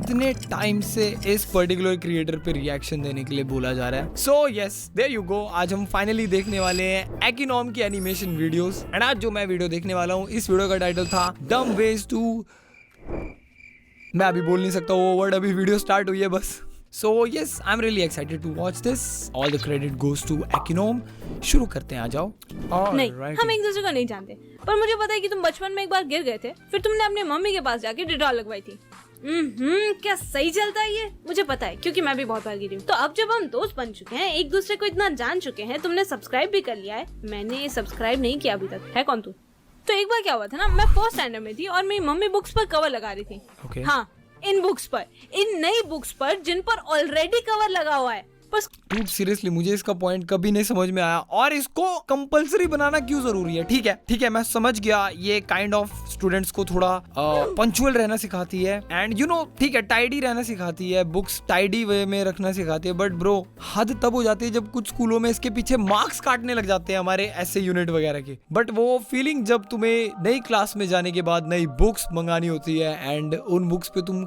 कितने टाइम से इस पर्टिकुलर क्रिएटर पे रिएक्शन देने के लिए बोला जा रहा है। So yes, there you go. आज हम फाइनली देखने वाले हैं एक्नॉम की एनिमेशन वीडियोस। एंड आज जो मैं वीडियो देखने वाला हूँ, इस वीडियो का टाइटल था डम वेज टू, मैं अभी बोल नहीं सकता वो वर्ड, अभी वीडियो स्टार्ट हुई है बस। So yes, I'm really excited to watch this. All the credit goes to एक्नॉम। शुरू करते हैं, आ जाओ। नहीं, हम एक दूसरे को नहीं जानते, पर मुझे पता है कि तुम बचपन में एक बार गिर गए थे, फिर तुमने अपनी मम्मी के पास जाके डिटॉल लगवाई थी। क्या सही चलता है ये, मुझे पता है क्योंकि मैं भी बहुत बार गिरी हूँ। तो अब जब हम दोस्त बन चुके हैं, एक दूसरे को इतना जान चुके हैं, तुमने सब्सक्राइब भी कर लिया है, मैंने सब्सक्राइब नहीं किया अभी तक। है कौन तू? तो एक बार क्या हुआ था ना, मैं फर्स्ट स्टैंडर्ड में थी और मेरी मम्मी बुक्स पर कवर लगा रही थी। Okay. हाँ, इन बुक्स पर, इन नई बुक्स पर जिन पर ऑलरेडी कवर लगा हुआ है। बस डूड सीरियसली मुझे इसका पॉइंट कभी नहीं समझ में आया, और इसको कंपलसरी बनाना क्यों जरूरी है? ठीक है मैं समझ गया, ये काइंड ऑफ स्टूडेंट्स को थोड़ा पंक्चुअल रहना सिखाती है, एंड यू नो ठीक है, टाइडी रहना सिखाती है, बुक्स टाइडी वे में रखना सिखाती है। बट ब्रो, हद तब हो जाती है जब कुछ स्कूलों में इसके पीछे मार्क्स काटने लग जाते हैं हमारे ऐसे यूनिट वगैरह के। बट वो फीलिंग जब तुम्हें नई क्लास में जाने के बाद नई बुक्स मंगानी होती है एंड उन बुक्स पे तुम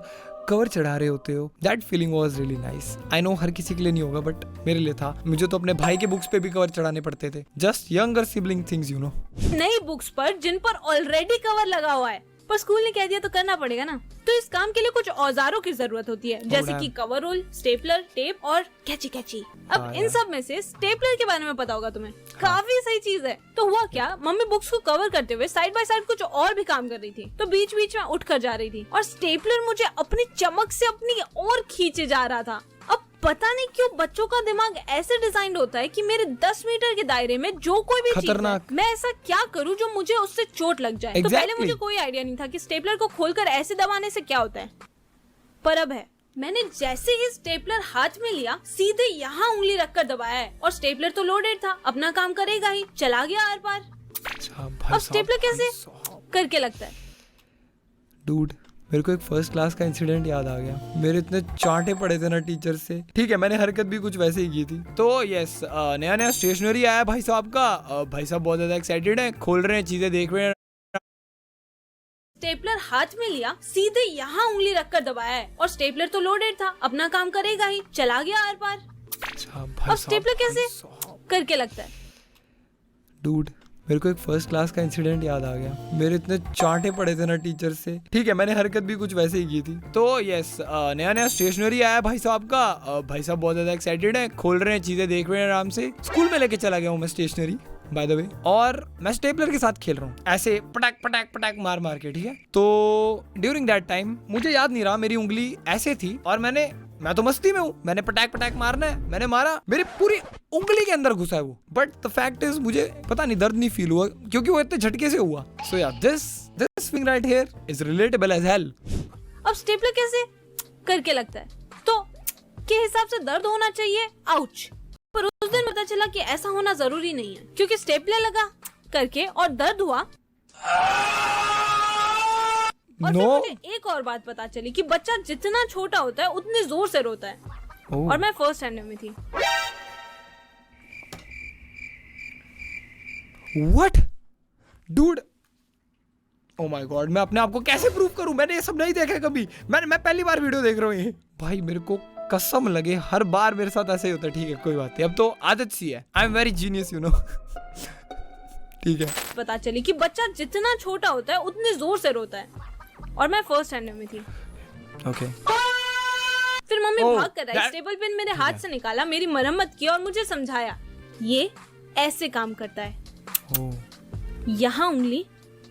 कवर चढ़ा रहे होते हो, that feeling was really nice. I know हर किसी के लिए नहीं होगा, बट मेरे लिए था। मुझे तो अपने भाई के बुक्स पे भी कवर चढ़ाने पड़ते थे, just younger sibling things, you know. नई बुक्स पर जिन पर ऑलरेडी कवर लगा हुआ है, पर स्कूल ने कह दिया तो करना पड़ेगा ना। तो इस काम के लिए कुछ औजारों की जरूरत होती है, जैसे कि कवर रोल, स्टेपलर, टेप और कैची। अब इन सब में से स्टेपलर के बारे में पता होगा तुम्हें, काफी सही चीज है। तो हुआ क्या, मम्मी बुक्स को कवर करते हुए साइड बाय साइड कुछ और भी काम कर रही थी, तो बीच बीच में उठ कर जा रही थी और स्टेपलर मुझे अपनी चमक से अपनी ओर खींचे जा रहा था। अब पता नहीं क्यों बच्चों का दिमाग ऐसे डिजाइन होता है कि मेरे 10 मीटर के दायरे में जो कोई भी चीज है, मैं ऐसा क्या करूं जो मुझे उससे चोट लग जाए। तो पहले मुझे कोई आइडिया नहीं था कि स्टेपलर को खोलकर ऐसे दबाने से क्या होता है, पर अब है। मैंने जैसे ही स्टेपलर हाथ में लिया, सीधे यहाँ उंगली रखकर दबाया है, और स्टेपलर तो लोडेड था, अपना काम करेगा ही, चला गया आर पार। अब स्टेपलर कैसे करके लगता है? डूड, मेरे को एक फर्स्ट क्लास का इंसिडेंट याद आ गया। मेरे इतने चांटे पड़े थे ना टीचर से। ठीक है, मैंने हरकत भी कुछ वैसे ही की थी। तो यस, नया स्टेशनरी आया भाई साहब का। भाई साहब बहुत ज्यादा एक्साइटेड है, खोल रहे हैं, चीजें देख रहे हैं। स्टेपलर हाथ में लिया, सीधे यहाँ उंगली रखकर दबाया है, और स्टेपलर तो लोडेड था, अपना काम करेगा ही, चला गया आर पार। अब स्टेपलर कैसे करके लगता है? डूड, मेरे को एक फर्स्ट क्लास का इंसिडेंट याद आ गया। मेरे इतने चांटे पड़े थे ना टीचर से। ठीक है, मैंने हरकत भी कुछ वैसे ही की थी। तो यस, नया स्टेशनरी आया भाई साहब का। भाई साहब बहुत ज्यादा एक्साइटेड है, खोल रहे हैं, चीजें देख रहे हैं आराम से। स्कूल में लेके चला गया हूँ मैं स्टेशनरी, बाय द वे, और मैं स्टेपलर के साथ खेल रहा हूँ, ऐसे पटाक पटाक पटाक मार के। ठीक है, तो ड्यूरिंग दैट टाइम मुझे याद नहीं रहा, मेरी उंगली ऐसे थी और मैं तो मस्ती में हूँ, मैंने पटाक मारना है, मैंने मारा, मेरी पूरी उंगली के अंदर घुसा है वो। बट द फैक्ट इज, मुझे पता नहीं, दर्द नहीं फील हुआ क्योंकि वो इतने झटके से हुआ। सो या this thing right here is relatable as hell. अब स्टेपलर कैसे करके लगता है? तो के हिसाब से दर्द होना चाहिए, आउच। पर उस दिन पता चला कि ऐसा होना जरूरी नहीं है, क्योंकि स्टेपलर लगा करके और दर्द हुआ। और फिर मुझे एक और बात पता चली कि बच्चा जितना छोटा होता है उतने जोर से रोता है। और मैं फर्स्ट स्टैंडर्ड में थी। What? Dude, oh my God, मैं अपने आप को कैसे प्रूव करूं? मैंने ये सब नहीं देखा कभी। मैं पहली बार वीडियो देख रहा हूँ ये। भाई मेरे को कसम लगे हर बार मेरे साथ ऐसे ही होता है। ठीक है, कोई बात नहीं, अब तो आदत सी है। I am very genius, you know. ठीक है, पता चली कि बच्चा जितना छोटा होता है उतने जोर से रोता है। और मैं फर्स्ट स्टैंडर्ड में थी। ओके। फिर मम्मी भाग कर आई, स्टेपल पिन मेरे हाथ से निकाला, मेरी मरम्मत की और मुझे समझाया, ये ऐसे काम करता है। यहाँ उंगली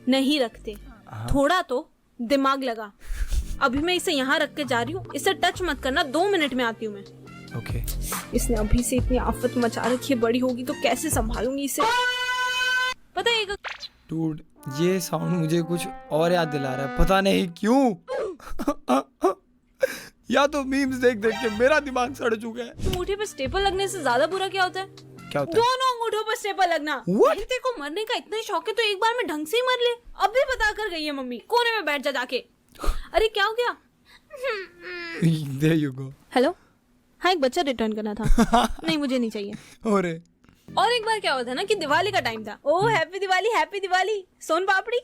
नहीं रखते, थोड़ा तो दिमाग लगा। अभी मैं इसे यहाँ रख के जा रही हूँ, इसे टच मत करना, 2 मिनट में आती हूँ मैं। ओके। इसने अभी से इतनी आफत मचा रखी है, बड़ी होगी तो कैसे संभालूंगी इसे। पता है डूड, ये साउंड मुझे कुछ और याद दिला रहा है, पता नहीं क्यों। या तो मीम्स देख के मेरा दिमाग सड़ चुका है। अंगूठे पे स्टेपल लगने से ज्यादा बुरा क्या होता है? क्या होता है? दोनों अंगूठों पर स्टेपल लगना। तेरे को मरने का इतना शौक है तो एक बार में ढंग से ही मर ले। अब भी बता कर गई है मम्मी, कोने में बैठ जा जाके। अरे क्या हो गया? There you go. हेलो, हाँ, एक बच्चा रिटर्न करना था। नहीं, मुझे नहीं चाहिए। और एक बार क्या हुआ था ना कि दिवाली का टाइम था। Oh happy Diwali, happy Diwali, soan papdi.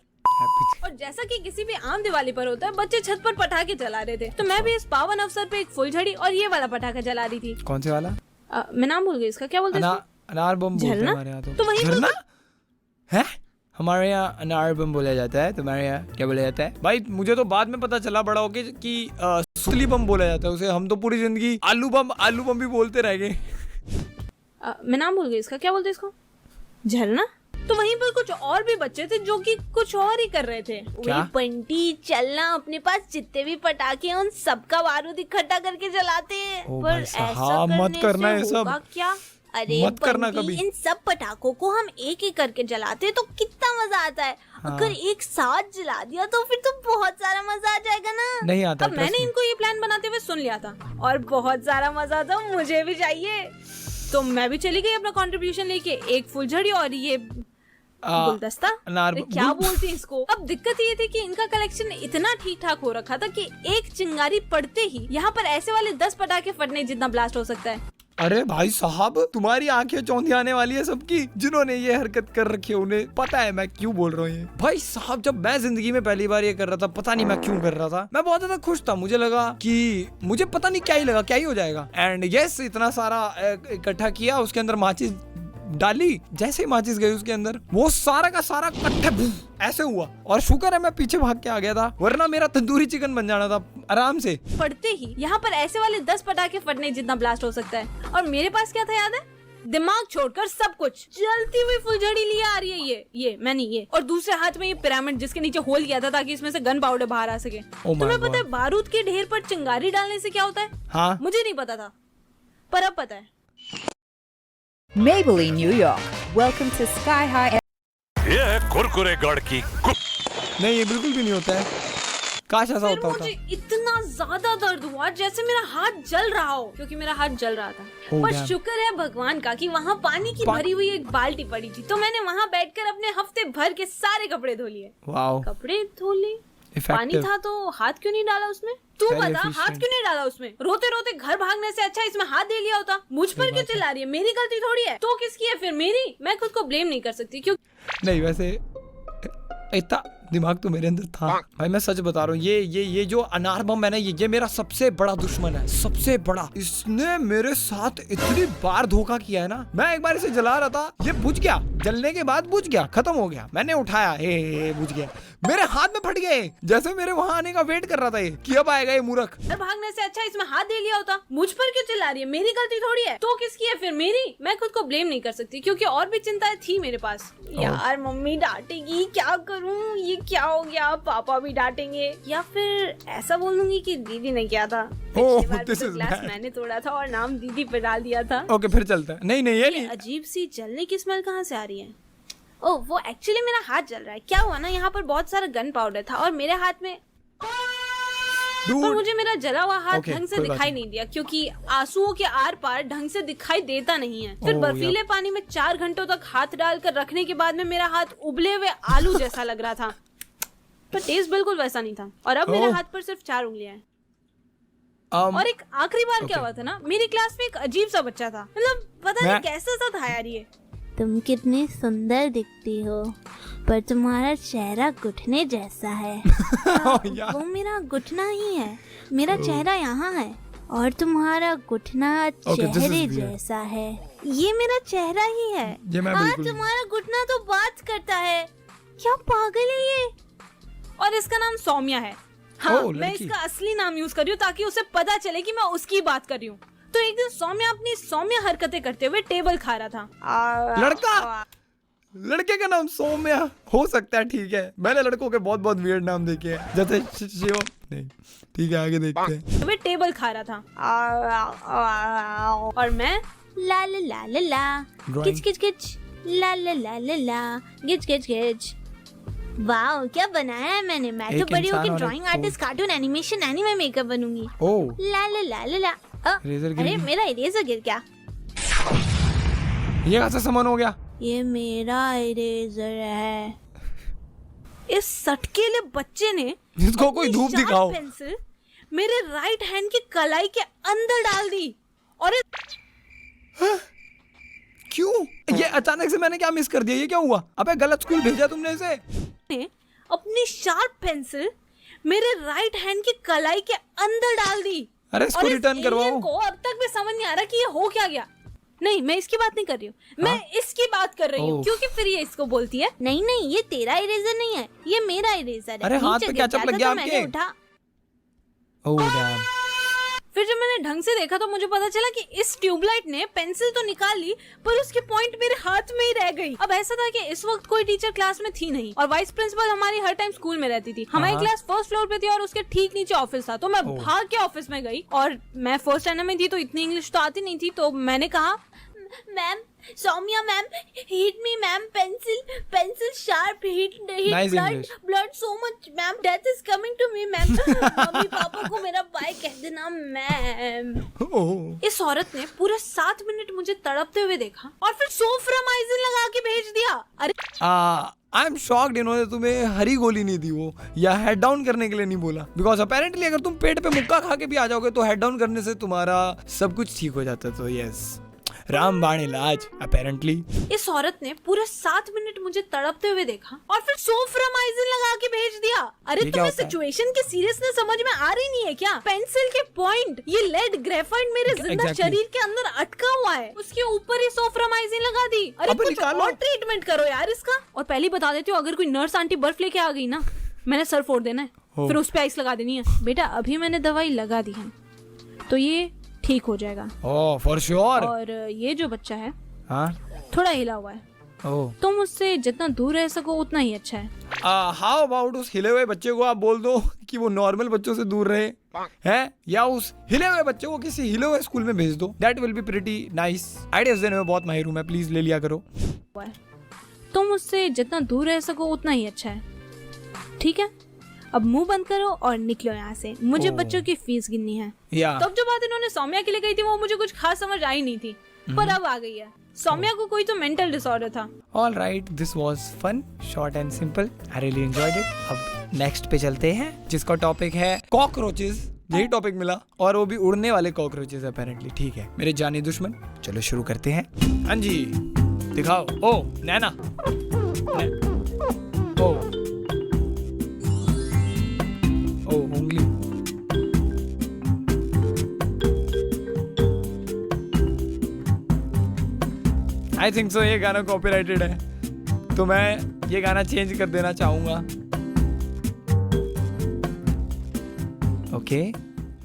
और जैसा कि किसी भी आम दिवाली पर होता है, बच्चे छत पर पटाखे जला रहे थे, तो मैं भी इस पावन अवसर पे एक फुलझड़ी और ये वाला पटाखा जला रही थी। कौन से वाला? मैं नाम भूल गई इसका, क्या बोलते हैं इसको? अनार बम बोलते हैं झरना? हमारे यहाँ तो वही झरना है, हमारे यहाँ अनार बम बोला जाता है, तुम्हारे यहाँ क्या बोला जाता है? भाई मुझे तो बाद में पता चला बड़ा होके कि सुतली बम बोला जाता है उसे। हम तो पूरी जिंदगी आलू बम भी बोलते रह गए। मैं नाम भूल गई इसका, क्या बोलते हैं इसको? झरना? तो वहीं पर कुछ और भी बच्चे थे जो कि कुछ और ही कर रहे थे। क्या? बंटी चलना, अपने पास जितने भी पटाखे हैं उन सबका बारूद इकट्ठा करके जलाते हैं। ओ पर भाई ऐसा साहब, मत करने करना से ये सब। होगा क्या? अरे मत करना बंटी, कभी। इन सब पटाखों को हम एक एक करके जलाते हैं तो कितना मजा आता है। हाँ। अगर एक साथ जला दिया तो फिर तो बहुत सारा मजा आ जाएगा ना। नहीं आता, अब मैंने trust me। इनको ये प्लान बनाते हुए सुन लिया था और बहुत सारा मजा था, मुझे भी चाहिए। तो मैं भी चली गई अपना कंट्रीब्यूशन लेके, एक फुलझड़ी और ये गुलदस्ता। अरे क्या बोलते हैं इसको। अब दिक्कत ये थी कि इनका कलेक्शन इतना ठीक ठाक हो रखा था कि एक चिंगारी पड़ते ही यहाँ पर ऐसे वाले 10 पटाखे फटने जितना ब्लास्ट हो सकता है। अरे भाई साहब, तुम्हारी आंखें चौंधी आने वाली है सबकी जिन्होंने ये हरकत कर रखी है। उन्हें पता है मैं क्यों बोल रहा हूँ ये। भाई साहब, जब मैं जिंदगी में पहली बार ये कर रहा था, पता नहीं मैं क्यों कर रहा था, मैं बहुत ज्यादा खुश था। मुझे लगा कि मुझे पता नहीं क्या ही लगा, क्या ही हो जाएगा। एंड यस, इतना सारा इकट्ठा किया, उसके अंदर माचिस डाली, जैसे ही माचिस गई उसके अंदर वो सारा का सारा कट्ठे ऐसे हुआ। और शुक्र है मैं पीछे भाग के आ गया था, वरना मेरा तंदूरी चिकन बन जाना था आराम से। पड़ते ही यहाँ पर ऐसे वाले 10 पटाखे फटने जितना ब्लास्ट हो सकता है। और मेरे पास क्या था याद है? दिमाग छोड़कर सब कुछ। जलती हुई फुलझड़ी लिए आ रही है ये मैंने ये, और दूसरे हाथ में ये पिरामिड जिसके नीचे होल किया था ताकि इसमें से गन पाउडर बाहर आ सके। तुम्हें पता है बारूद के ढेर पर चिंगारी डालने से क्या होता है? हाँ, मुझे नहीं पता था, पर अब पता है। Maybelline, New York. Welcome to Sky High. ये है कुरकुरे गढ़ की नहीं ये बिल्कुल भी नहीं होता है, काश ऐसा फिर होता मुझे इतना ज्यादा दर्द हुआ जैसे मेरा हाथ जल रहा हो, क्योंकि मेरा हाथ जल रहा था। Oh, पर damn. शुक्र है भगवान का कि वहाँ पानी की भरी हुई एक बाल्टी पड़ी थी, तो मैंने वहाँ बैठकर अपने हफ्ते भर के सारे कपड़े धो लिए। वाओ, कपड़े धो लिए? पानी Effective. था तो हाथ क्यों नहीं डाला उसमें? तू Very बता, हाथ efficient. क्यों नहीं डाला उसमें? रोते रोते घर भागने से अच्छा इसमें हाथ दे लिया होता। मुझ पर क्यों चिल्ला रही है? मेरी गलती थोड़ी है। तो किसकी है फिर? मेरी। मैं खुद को ब्लेम नहीं कर सकती क्योंकि नहीं वैसे इतना दिमाग तो मेरे अंदर था भाई, मैं सच बता रहा हूँ। ये जो अनार बम है ना, ये मेरा सबसे बड़ा दुश्मन है, सबसे बड़ा। इसने मेरे साथ इतनी बार धोखा किया है ना। मैं एक बार इसे जला रहा था, ये बुझ गया, जलने के बाद बुझ गया, खत्म हो गया। मैंने उठाया, हे बुझ गया, मेरे हाथ में फट गए। जैसे मेरे वहां आने का वेट कर रहा था ये कि अब आएगा ये मूर्ख। घर भागने से अच्छा इसमें हाथ दे लिया होता। मुझ पर क्यों चिल्ला रही है? मेरी गलती थोड़ी है। तो किसकी है फिर? मेरी। मैं खुद को ब्लेम नहीं कर सकती क्योंकि और भी चिंताएं थी मेरे पास। यार मम्मी डांटेगी, क्या करूँ? ये क्या हो गया? पापा भी डांटेंगे, या फिर ऐसा बोलूंगी कि दीदी ने किया था। पिछली बार भी तो ग्लास मैंने तोड़ा था और नाम दीदी पे डाल दिया था। ओके फिर चलता है। नहीं ये नहीं। अजीब सी जलने की स्मेल कहाँ से आ रही है? ओह, वो एक्चुअली मेरा हाथ जल रहा है। क्या हुआ ना, यहाँ पर बहुत सारा गन पाउडर था और मेरे हाथ में, पर मुझे मेरा जला हुआ हाथ ढंग से दिखाई नहीं दिया क्योंकि आंसुओं के आर पार ढंग से दिखाई देता नहीं है। फिर बर्फीले पानी में 4 घंटों तक हाथ डालकर रखने के बाद में मेरा हाथ उबले हुए आलू जैसा लग रहा था, पर टेस्ट बिल्कुल वैसा नहीं था। और अब मेरे हाथ पर सिर्फ 4 उंगलियां हैं। और एक आखिरी बार क्या हुआ था ना, मेरी क्लास में एक अजीब सा बच्चा था, मतलब पता नहीं कैसा सा था यार ये। तुम कितनी सुंदर दिखती हो, पर तुम्हारा चेहरा घुटने जैसा है। वो मेरा घुटना ही है, मेरा चेहरा यहाँ है और तुम्हारा घुटना चेहरे जैसा है। ये मेरा चेहरा ही है। हाँ, तुम्हारा घुटना तो बात करता है। क्या पागल है ये? और इसका नाम सौम्या है। हाँ, मैं इसका असली नाम यूज कर रही हूँ ताकि उसे पता चले कि मैं उसकी बात कर रही हूँ। तो एक दिन सौम्या अपनी सौम्या हरकतें करते हुए टेबल खा रहा था। लड़के का नाम सौम्या हो सकता है, ठीक है। मैंने लड़कों के बहुत वियर्ड नाम देखे हैं, जैसे शिव। नहीं ठीक है, आगे देखते हैं। वे टेबल खा रहा था और मैं ला ला ला ला ला किच किच किच ला ला ला ला ला गिच गिच गिच। वाओ, क्या बनाया है मैंने। मैं तो बड़ी होकर drawing artist, cartoon animation, anime makeup बनूंगी। ला ला ला ला ला। अरे मेरा इरेजर गिर गया। ये कैसा सामान हो गया? ये मेरा इरेजर है। इस सटकेले बच्चे ने जिसको कोई धूप दिखाओ पेंसिल मेरे राइट हैंड की कलाई के अंदर डाल दी। और क्यों? ये अचानक से मैंने क्या मिस कर दिया? ये क्या हुआ? अबे गलत स्कूल भेजा तुमने इसे। अपनी शार्प पेंसिल मेरे राइट हैंड की कलाई के अंदर डाल दी। अरे इसको और इस रिटर्न करवाओ। alien को अब तक भी समझ नहीं आ रहा कि ये हो क्या गया। नहीं, मैं इसकी बात नहीं कर रही हूँ, मैं इसकी बात कर रही हूँ, ओह। क्योंकि फिर ये इसको बोलती है नहीं नहीं, ये तेरा इरेजर नहीं है, ये मेरा इरेजर है। अरे हाथ नीचे पे गिर कैचअप गया लग था गया तो मैंने आपके। उठा। Oh damn. फिर जब मैंने ढंग से देखा तो मुझे पता चला कि इस ट्यूबलाइट ने पेंसिल तो निकाल ली, पर उसकी पॉइंट मेरे हाथ में ही रह गई। अब ऐसा था कि इस वक्त कोई टीचर क्लास में थी नहीं और वाइस प्रिंसिपल हमारी हर टाइम स्कूल में रहती थी। हमारी हाँ। क्लास फर्स्ट फ्लोर पे थी और उसके ठीक नीचे ऑफिस था। तो मैं भाग के ऑफिस में गई और मैं फर्स्ट स्टैंडर्ड में थी तो इतनी इंग्लिश तो आती नहीं थी। तो मैंने कहा, ma'am, Saumya ma'am, hit me ma'am, pencil sharp, hit Nice English. Blood so much ma'am, death is coming to me ma'am. Mummy papa को मेरा बाय कह देना मैम। ओह इस औरत ने पूरे 7 मिनट मुझे तड़पते हुए देखा और फिर सोफ्रामाइजिन लगा के भेज दिया। अरे आई एम शॉक्ड, इन्होंने तुम्हें हरी गोली नहीं दी वो, या हेड डाउन करने के लिए नहीं बोला। बिकॉज अपेरेंटली अगर तुम पेट पे मुक्का खा के भी आ जाओगे तो हेड डाउन करने से तुम्हारा सब कुछ ठीक हो जाता है। तो यस, रामबाण इलाज अपेरेंटली। इस औरत ने पूरे 7 मिनट मुझे तड़पते हुए देखा और फिर सोफ्रामाइजिन लगा के भेज दिया। अरे ये क्या तुम्हें होता है? सिचुएशन की सीरियसनेस समझ में आ रही नहीं है क्या? पेंसिल के पॉइंट, ये लेड ग्रेफाइट मेरे जिंदा Exactly. शरीर के अंदर अटका हुआ है, उसके ऊपर ही सोफ्रामाइजिन लगा दी। अरे अबे कुछ निकालो। और ट्रीटमेंट करो यार इसका। और पहले बता देती हूँ, अगर कोई नर्स आंटी बर्फ लेके आ गई ना, मैंने सर फोड़ देना है, हो। फिर उस पे आइस लगा देनी है। बेटा अभी मैंने दवाई लगा दी है तो ये ठीक हो जाएगा। Oh for sure. और ये जो बच्चा है हाँ थोड़ा हिला हुआ है, ओह तुम उससे जितना दूर रह सको उतना ही अच्छा है। हाउ अबाउट उस हिले हुए बच्चे को आप बोल दो कि वो नॉर्मल बच्चों से दूर रहे हैं, या उस हिले हुए बच्चे को किसी हिले हुए स्कूल में भेज दो। That will be pretty nice. Ideas देने में बहुत माहिर हूं मैं, प्लीज ले लिया करो। तुम उससे जितना दूर रह सको उतना ही अच्छा है, ठीक है? अब मुंह बंद करो और निकलो यहाँ से, मुझे ओह। बच्चों की फीस गिननी है। या तब जो बात इन्होंने सौम्या के लिए कही थी वो मुझे कुछ खास समझ आई नहीं थी, पर अब आ गई है। सौम्या को कोई तो मेंटल डिसऑर्डर था। All right, this was fun, short and simple. I really enjoyed it. अब नेक्स्ट पे चलते हैं जिसका टॉपिक है कॉकरोचेस। यही टॉपिक मिला और वो भी उड़ने वाले कॉकरोचेस अपेरेंटली। ठीक है मेरे जानी दुश्मन, चलो शुरू करते हैं। हाँ जी दिखाओ। ओ नैना, ओ ओ उंगली। आई थिंक सो ये गाना कॉपीराइटेड है, तो मैं ये गाना चेंज कर देना चाहूंगा। Okay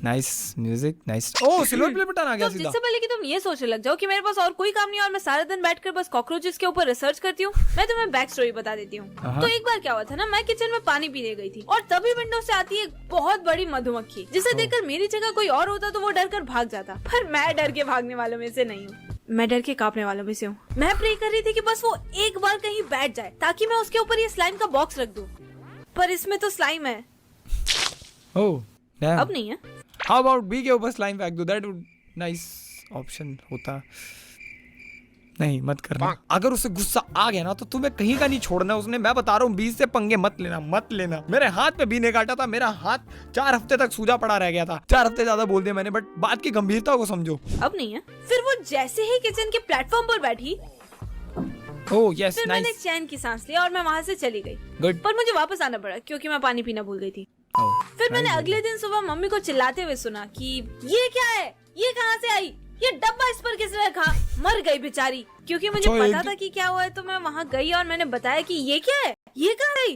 nice music, nice. Oh silver play button आ गया तो सीधा। जिससे पहले कि तुम ये सोचने लग जाओ कि मेरे पास और कोई काम नहीं और मैं सारा दिन बैठकर बस कॉकरोचेस के ऊपर रिसर्च करती हूँ, मैं तुम्हें बैक स्टोरी बता देती हूँ। तो एक बार क्या हुआ था ना, मैं किचन में पानी पीने गई थी और तभी विंडो से आती है एक बहुत बड़ी मधुमक्खी, जिसे देखकर मेरी जगह कोई और होता तो वो डर कर भाग जाता, पर मैं डर के भागने वालों में से नहीं हूँ, मैं डर के कांपने वालों में से हूँ। मैं प्रे कर रही थी कि बस वो एक बार कहीं बैठ जाए ताकि मैं उसके ऊपर ये स्लाइम का बॉक्स रख दूं, पर इसमें तो स्लाइम है। Oh damn. अब नहीं है। हाउ अबाउट बी के ऊपर स्लाइम फेंक दो, दैट वुड नाइस ऑप्शन होता। नहीं मत करना, अगर उसे गुस्सा आ गया ना तो तुम्हें कहीं का नहीं छोड़ना उसने। मैं बता रहा हूँ 20 से पंगे मत लेना, मत लेना। मेरे हाथ पे बी ने काटा था, मेरा हाथ 4 हफ्ते तक सूजा पड़ा रह गया था। 4 हफ्ते ज्यादा बोल दिया मैंने, बट बात की गंभीरता को समझो। अब नहीं है। फिर वो जैसे ही किचन के प्लेटफॉर्म पर बैठी, ओह यस फिर मैंने नाइस चैन की सांस ली और मैं वहाँ से चली गई, गुड। पर मुझे वापस आना पड़ा क्योंकि मैं पानी पीना भूल गई थी। फिर मैंने अगले दिन सुबह मम्मी को चिल्लाते हुए सुना कि ये क्या है, ये कहाँ से आई, ये डब्बा इस पर किसने रखा। मर गई बेचारी, क्योंकि मुझे तो पता था कि क्या हुआ है। तो मैं वहाँ गई और मैंने बताया कि ये क्या है, ये कहाँ आई।